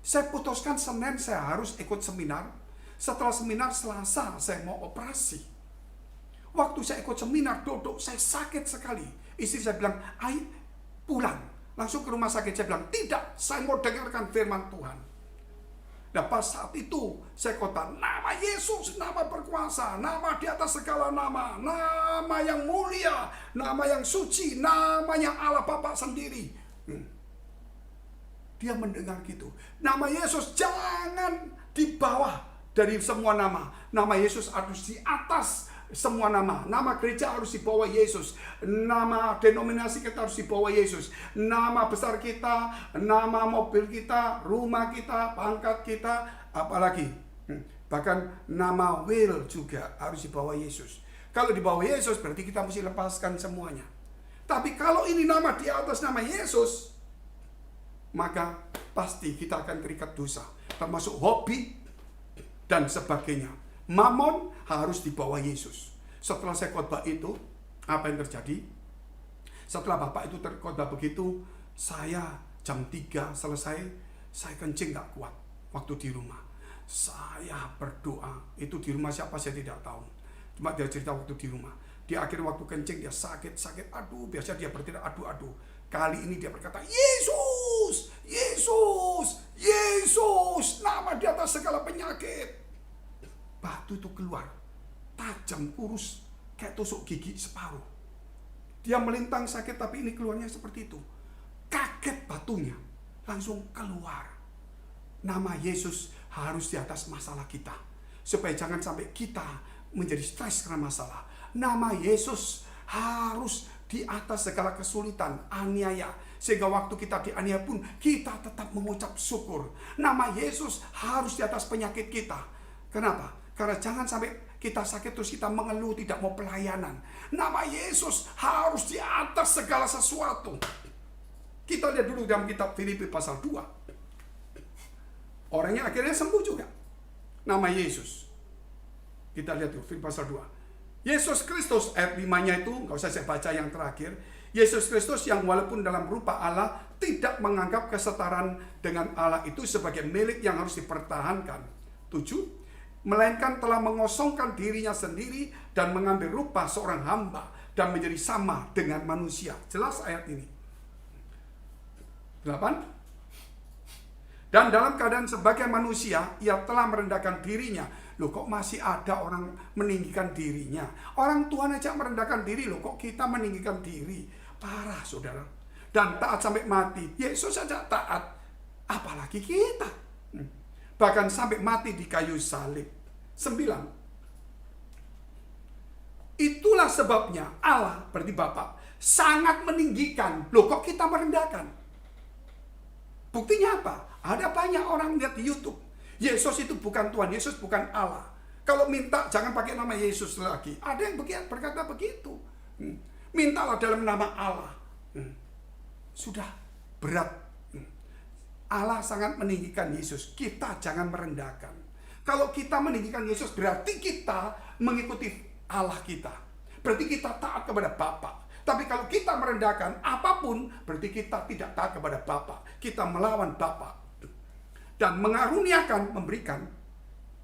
Saya putuskan Senin saya harus ikut seminar. Setelah seminar Selasa saya mau operasi. Waktu saya ikut seminar duduk, saya sakit sekali. Istri saya bilang, ayo pulang. Langsung ke rumah sakit. Saya bilang, tidak, saya mau dengarkan firman Tuhan. Nah pas saat itu saya khotbah, nama Yesus, nama berkuasa, nama di atas segala nama, nama yang mulia, nama yang suci, namanya Allah Bapa sendiri. Dia mendengar gitu. Nama Yesus jangan di bawah dari semua nama. Nama Yesus harus di atas semua nama. Nama gereja harus di bawah Yesus. Nama denominasi kita harus di bawah Yesus. Nama besar kita, nama mobil kita, rumah kita, pangkat kita, apalagi. Bahkan nama will juga harus di bawah Yesus. Kalau di bawah Yesus berarti kita mesti lepaskan semuanya. Tapi kalau ini nama di atas nama Yesus, maka pasti kita akan terikat dosa. Termasuk hobi dan sebagainya. Mamon harus di bawah Yesus. Setelah saya khotbah itu, apa yang terjadi? Setelah Bapak itu terkhotbah begitu, saya jam 3 selesai, saya kencing gak kuat waktu di rumah. Saya berdoa, itu di rumah siapa saya tidak tahu. Cuma dia cerita waktu di rumah. Di akhir waktu kencing dia sakit, aduh, biasa dia berteriak aduh. Kali ini dia berkata, Yesus, Yesus, Yesus, nama di atas segala penyakit. Batu itu keluar, tajam, kurus, kayak tusuk gigi separuh. Dia melintang sakit, tapi ini keluarnya seperti itu. Kaget batunya, langsung keluar. Nama Yesus harus di atas masalah kita, supaya jangan sampai kita menjadi stres karena masalah. Nama Yesus harus di atas segala kesulitan, aniaya. Sehingga waktu kita dianiaya pun, kita tetap mengucap syukur. Nama Yesus harus di atas penyakit kita. Kenapa? Karena jangan sampai kita sakit terus kita mengeluh tidak mau pelayanan. Nama Yesus harus di atas segala sesuatu. Kita lihat dulu dalam kitab Filipi pasal 2. Orangnya akhirnya sembuh juga. Nama Yesus. Kita lihat dulu Filipi pasal 2. Yesus Kristus, ayat 5-nya itu, nggak usah saya baca yang terakhir. Yesus Kristus yang walaupun dalam rupa Allah, tidak menganggap kesetaraan dengan Allah itu sebagai milik yang harus dipertahankan. 7. Melainkan telah mengosongkan dirinya sendiri dan mengambil rupa seorang hamba dan menjadi sama dengan manusia. Jelas ayat ini. 8. Dan dalam keadaan sebagai manusia, ia telah merendahkan dirinya. Loh kok masih ada orang meninggikan dirinya? Orang Tuhan aja merendahkan diri, loh kok kita meninggikan diri? Parah saudara. Dan taat sampai mati. Yesus saja taat, apalagi kita. Bahkan sampai mati di kayu salib. 9. Itulah sebabnya Allah, berarti Bapa, sangat meninggikan. Loh kok kita merendahkan? Buktinya apa? Ada banyak orang lihat di YouTube. Yesus itu bukan Tuhan, Yesus bukan Allah. Kalau minta jangan pakai nama Yesus lagi. Ada yang berkata begitu. Mintalah dalam nama Allah. Sudah berat. Allah sangat meninggikan Yesus. Kita jangan merendahkan. Kalau kita meninggikan Yesus berarti kita mengikuti Allah kita. Berarti kita taat kepada Bapa. Tapi kalau kita merendahkan apapun, berarti kita tidak taat kepada Bapa. Kita melawan Bapa. Dan mengaruniakan, memberikan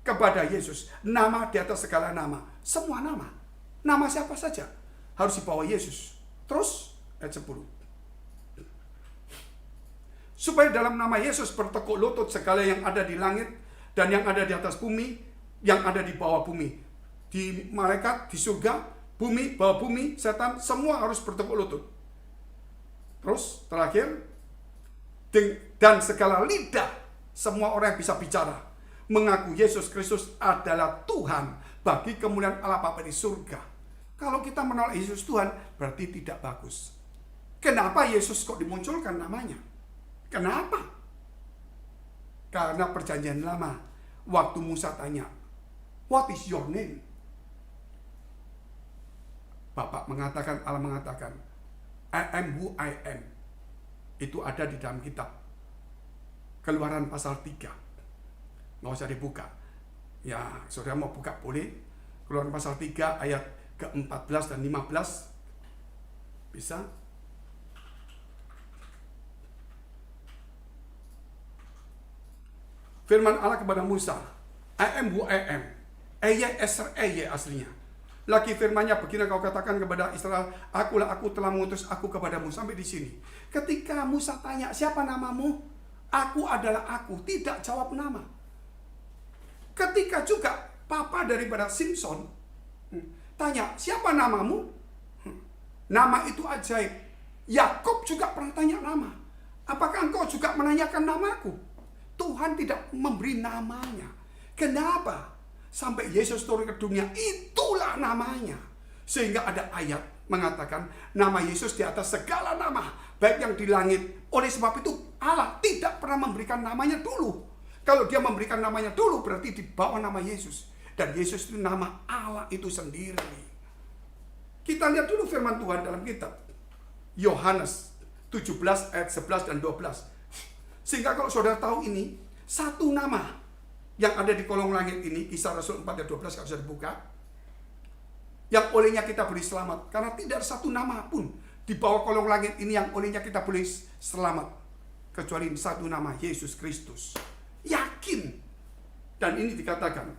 kepada Yesus nama di atas segala nama. Semua nama. Nama siapa saja harus dibawa Yesus. Terus ayat 10. Supaya dalam nama Yesus bertekuk lutut segala yang ada di langit dan yang ada di atas bumi, yang ada di bawah bumi. Di malaikat, di surga, bumi, bawah bumi, setan, semua harus bertekuk lutut. Terus terakhir, dan segala lidah, semua orang yang bisa bicara, mengaku Yesus Kristus adalah Tuhan bagi kemuliaan Allah Bapa di surga. Kalau kita menolak Yesus Tuhan, berarti tidak bagus. Kenapa Yesus kok dimunculkan namanya? Kenapa? Karena perjanjian lama, waktu Musa tanya, what is your name? Bapak mengatakan, Allah mengatakan, I am who I am. Itu ada di dalam kitab Keluaran pasal 3. Nggak usah dibuka. Ya, saudara mau buka boleh. Keluaran pasal 3 ayat ke-14 dan 15. Bisa? Firman Allah kepada Musa, I am who I am. Eye eser eye aslinya. Lagi firman-Nya begini, kau katakan kepada Israel, akulah aku telah mengutus aku kepadamu. Sampai di sini. Ketika Musa tanya, siapa namamu? Aku adalah aku. Tidak jawab nama. Ketika juga papa daripada Simpson tanya, siapa namamu? Nama itu ajaib. Yakub juga pernah tanya nama. Apakah engkau juga menanyakan namaku? Tuhan tidak memberi namanya. Kenapa? Sampai Yesus turun ke dunia, itulah namanya. Sehingga ada ayat mengatakan, nama Yesus di atas segala nama, baik yang di langit. Oleh sebab itu Allah tidak pernah memberikan namanya dulu. Kalau dia memberikan namanya dulu, berarti di bawah nama Yesus. Dan Yesus itu nama Allah itu sendiri. Kita lihat dulu firman Tuhan dalam kitab Yohanes 17 ayat 11 dan 12. Sehingga kalau saudara tahu ini, satu nama yang ada di kolong langit ini, Kisah Rasul 4 ayat 12, kalau sudah dibuka, yang olehnya kita boleh selamat. Karena tidak ada satu nama pun di bawah kolong langit ini yang olehnya kita boleh selamat. Kecuali satu nama, Yesus Kristus. Yakin. Dan ini dikatakan,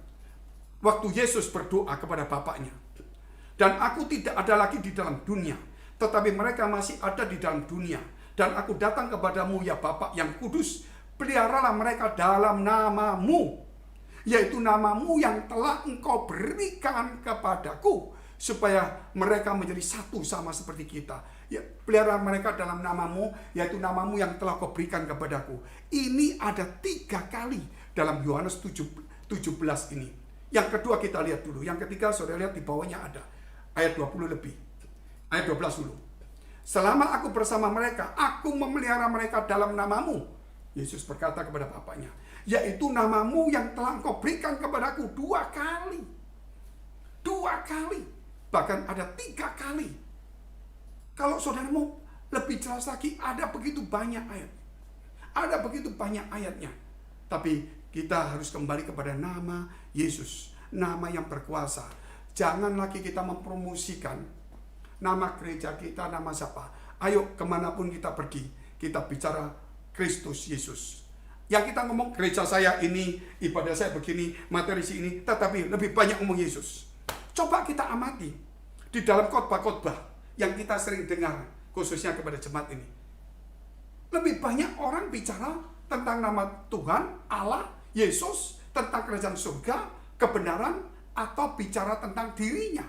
waktu Yesus berdoa kepada Bapaknya, dan aku tidak ada lagi di dalam dunia, tetapi mereka masih ada di dalam dunia. Dan aku datang kepadamu ya Bapa yang kudus, peliharalah mereka dalam namamu, yaitu namamu yang telah engkau berikan kepadaku, supaya mereka menjadi satu sama seperti kita. Ya, pelihara mereka dalam namamu, yaitu namamu yang telah kau berikan kepadaku. Ini ada 3 kali dalam Yohanes 17 ini. Yang kedua kita lihat dulu. Yang ketiga saudara lihat di bawahnya ada ayat 20 lebih. Ayat 12 dulu. Selama aku bersama mereka, aku memelihara mereka dalam namamu. Yesus berkata kepada Bapaknya, yaitu namamu yang telah engkau berikan kepadaku 2 kali. 2 kali. Bahkan ada 3 kali. Kalau saudara mau lebih jelas lagi, ada begitu banyak ayat. Ada begitu banyak ayatnya. Tapi kita harus kembali kepada nama Yesus. Nama yang berkuasa. Jangan lagi kita mempromosikan nama gereja kita, nama siapa. Ayo kemanapun kita pergi, kita bicara Kristus Yesus. Yang kita ngomong gereja saya ini, ibadah saya begini, materi ini, tetapi lebih banyak ngomong Yesus. Coba kita amati di dalam khotbah-khotbah yang kita sering dengar, khususnya kepada jemaat ini. Lebih banyak orang bicara tentang nama Tuhan, Allah, Yesus, tentang kerajaan surga, kebenaran, atau bicara tentang dirinya.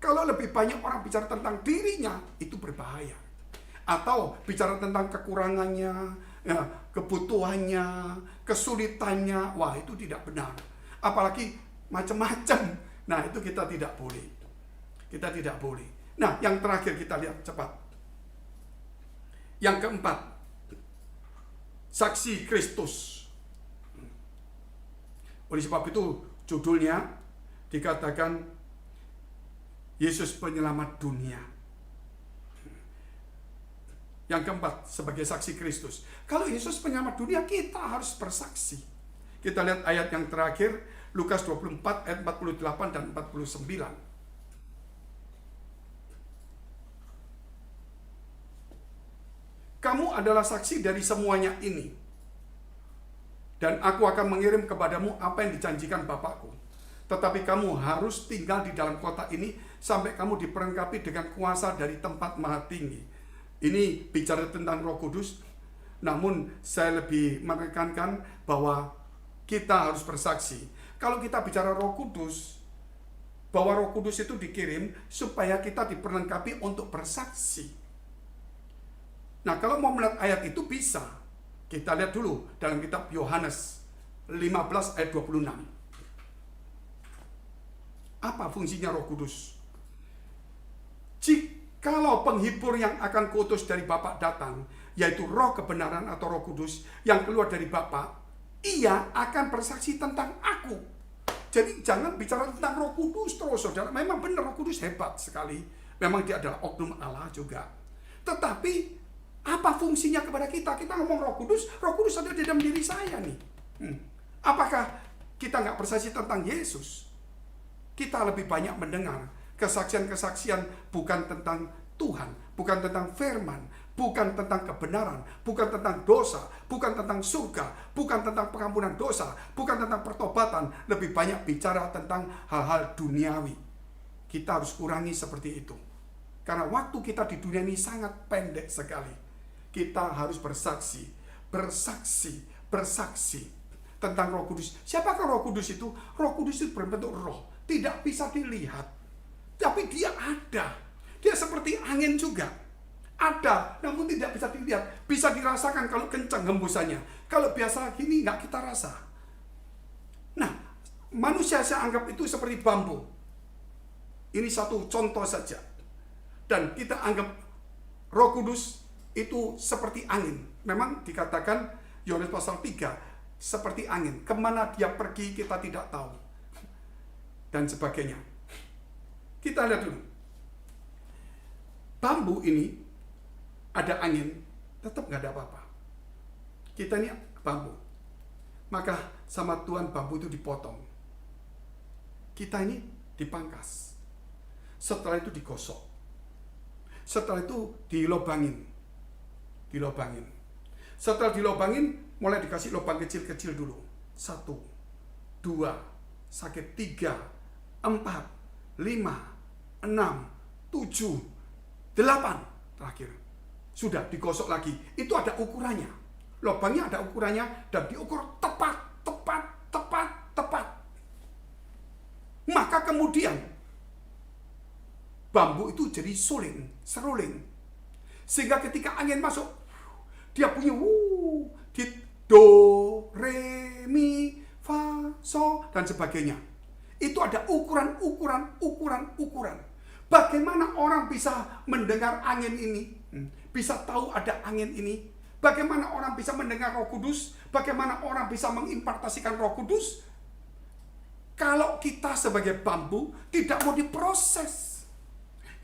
Kalau lebih banyak orang bicara tentang dirinya, itu berbahaya. Atau bicara tentang kekurangannya, ya, kebutuhannya, kesulitannya, wah itu tidak benar. Apalagi macam-macam. Nah itu kita tidak boleh. Kita tidak boleh. Nah yang terakhir kita lihat cepat. Yang keempat, saksi Kristus. Oleh sebab itu judulnya dikatakan Yesus penyelamat dunia. Yang keempat, sebagai saksi Kristus. Kalau Yesus penyelamat dunia, kita harus bersaksi. Kita lihat ayat yang terakhir, Lukas 24 ayat 48 dan 49. Kamu adalah saksi dari semuanya ini. Dan aku akan mengirim kepadamu apa yang dijanjikan Bapakku. Tetapi kamu harus tinggal di dalam kota ini sampai kamu diperlengkapi dengan kuasa dari tempat maha tinggi. Ini bicara tentang Roh Kudus. Namun saya lebih menekankan bahwa kita harus bersaksi. Kalau kita bicara Roh Kudus, bahwa Roh Kudus itu dikirim supaya kita diperlengkapi untuk bersaksi. Nah, kalau mau melihat ayat itu bisa. Kita lihat dulu dalam kitab Yohanes 15 ayat 26. Apa fungsinya Roh Kudus? Jikalau penghibur yang akan kuutus dari Bapa datang, yaitu Roh kebenaran atau Roh Kudus yang keluar dari Bapa, ia akan bersaksi tentang aku. Jadi jangan bicara tentang Roh Kudus terus, saudara. Memang benar Roh Kudus hebat sekali. Memang dia adalah oknum Allah juga. Tetapi apa fungsinya kepada kita? Kita ngomong Roh Kudus ada di dalam diri saya nih. Apakah kita nggak bersaksi tentang Yesus? Kita lebih banyak mendengar kesaksian-kesaksian bukan tentang Tuhan, bukan tentang firman, bukan tentang kebenaran, bukan tentang dosa, bukan tentang surga, bukan tentang pengampunan dosa, bukan tentang pertobatan. Lebih banyak bicara tentang hal-hal duniawi. Kita harus kurangi seperti itu. Karena waktu kita di dunia ini sangat pendek sekali. Kita harus bersaksi tentang Roh Kudus. Siapakah Roh Kudus itu? Roh Kudus itu berbentuk roh, tidak bisa dilihat, tapi dia ada. Dia seperti angin juga. Ada, namun tidak bisa dilihat. Bisa dirasakan kalau kencang hembusannya. Kalau biasa gini nggak kita rasa. Nah, manusia saya anggap itu seperti bambu. Ini satu contoh saja. Dan kita anggap Roh Kudus itu seperti angin. Memang dikatakan Yohanes pasal 3 seperti angin. Kemana dia pergi kita tidak tahu. Dan sebagainya. Kita lihat dulu. Bambu ini ada angin, tetap nggak ada apa-apa. Kita ini bambu. Maka sama Tuhan bambu itu dipotong. Kita ini dipangkas. Setelah itu digosok. Setelah itu dilobangin. Setelah dilobangin, mulai dikasih lubang kecil-kecil dulu. 1, 2, sakit 3, 4, 5, 6, 7, 8. Terakhir. Sudah digosok lagi. Itu ada ukurannya. Lubangnya ada ukurannya dan diukur tepat. Maka kemudian bambu itu jadi seruling. Sehingga ketika angin masuk, dia bunyi di do, re, mi, fa, so dan sebagainya. Itu ada ukuran. Bagaimana orang bisa mendengar angin ini? Bisa tahu ada angin ini? Bagaimana orang bisa mendengar Roh Kudus? Bagaimana orang bisa mengimpartasikan Roh Kudus? Kalau kita sebagai bambu tidak mau diproses,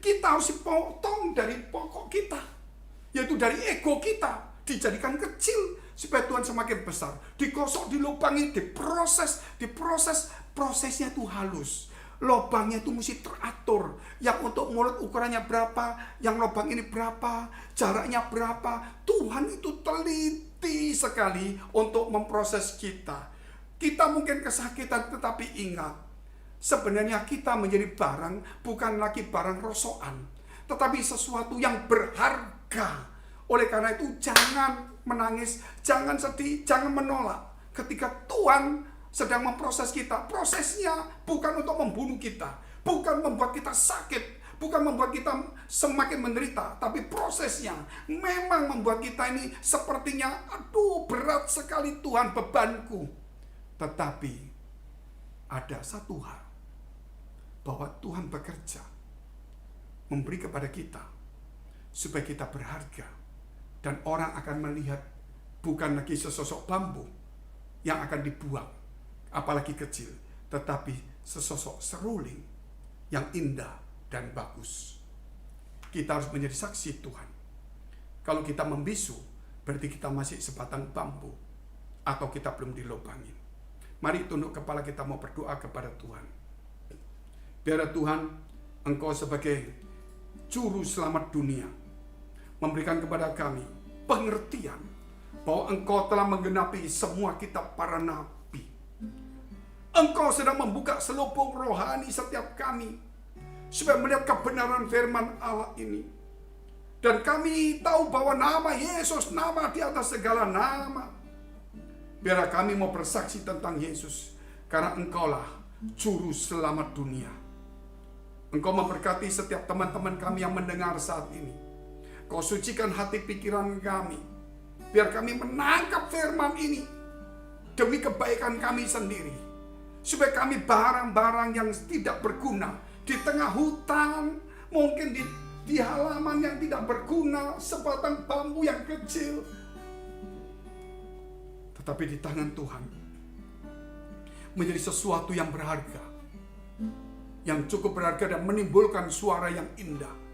kita harus dipotong dari pokok kita, yaitu dari ego kita, dijadikan kecil supaya Tuhan semakin besar. Digosok, dilubangi, diproses. Prosesnya itu halus. Lobangnya itu mesti teratur. Yang untuk mulut ukurannya berapa, yang lobang ini berapa, jaraknya berapa. Tuhan itu teliti sekali untuk memproses kita. Kita mungkin kesakitan, tetapi ingat, sebenarnya kita menjadi barang, bukan lagi barang rosokan, tetapi sesuatu yang berharga. Oleh karena itu jangan menangis, jangan sedih, jangan menolak. Ketika Tuhan sedang memproses kita, prosesnya bukan untuk membunuh kita, bukan membuat kita sakit, bukan membuat kita semakin menderita, tapi prosesnya memang membuat kita ini sepertinya, aduh berat sekali Tuhan bebanku. Tetapi ada satu hal, bahwa Tuhan bekerja, memberi kepada kita, supaya kita berharga, dan orang akan melihat bukan lagi sesosok bambu yang akan dibuang, apalagi kecil, tetapi sesosok seruling yang indah dan bagus. Kita harus menjadi saksi Tuhan. Kalau kita membisu, berarti kita masih sebatang bambu, atau kita belum dilobangin. Mari tunduk kepala, kita mau berdoa kepada Tuhan. Biar Tuhan, Engkau sebagai juru selamat dunia, memberikan kepada kami pengertian bahwa Engkau telah menggenapi semua kitab para nabi. Engkau sedang membuka selubung rohani setiap kami, supaya melihat kebenaran firman Allah ini. Dan kami tahu bahwa nama Yesus, nama di atas segala nama. Biar kami mau bersaksi tentang Yesus, karena Engkaulah juru selamat dunia. Engkau memberkati setiap teman-teman kami yang mendengar saat ini. Kau sucikan hati pikiran kami, biar kami menangkap firman ini demi kebaikan kami sendiri. Supaya kami barang-barang yang tidak berguna di tengah hutan, mungkin di halaman yang tidak berguna, sebatang bambu yang kecil, tetapi di tangan Tuhan menjadi sesuatu yang berharga, yang cukup berharga dan menimbulkan suara yang indah.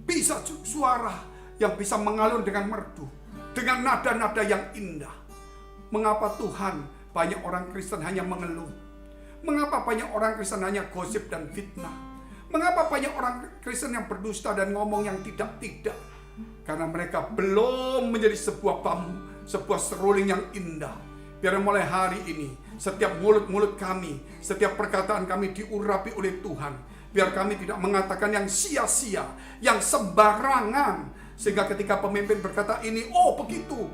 Bisa suara yang bisa mengalun dengan merdu, dengan nada-nada yang indah. Mengapa Tuhan banyak orang Kristen hanya mengeluh? Mengapa banyak orang Kristen hanya gosip dan fitnah? Mengapa banyak orang Kristen yang berdusta dan ngomong yang tidak-tidak? Karena mereka belum menjadi sebuah bambu, sebuah seruling yang indah. Biar mulai hari ini, setiap mulut-mulut kami, setiap perkataan kami diurapi oleh Tuhan. Biar kami tidak mengatakan yang sia-sia, yang sembarangan. Sehingga ketika pemimpin berkata ini, oh begitu,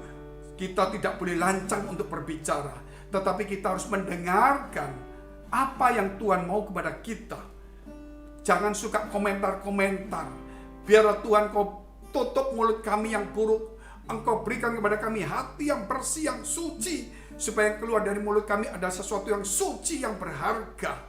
kita tidak boleh lancang untuk berbicara. Tetapi kita harus mendengarkan apa yang Tuhan mau kepada kita. Jangan suka komentar-komentar. Biar Tuhan kau tutup mulut kami yang buruk. Engkau berikan kepada kami hati yang bersih, yang suci. Supaya keluar dari mulut kami ada sesuatu yang suci, yang berharga.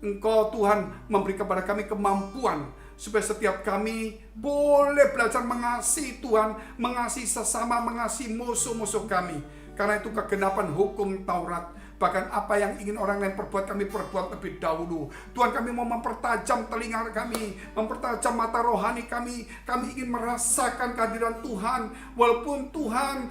Engkau Tuhan memberi kepada kami kemampuan. Supaya setiap kami boleh belajar mengasihi Tuhan. Mengasihi sesama, mengasihi musuh-musuh kami. Karena itu kegenapan hukum Taurat. Bahkan apa yang ingin orang lain perbuat, kami perbuat lebih dahulu. Tuhan, kami mau mempertajam telinga kami, mempertajam mata rohani kami. Kami ingin merasakan kehadiran Tuhan. Walaupun Tuhan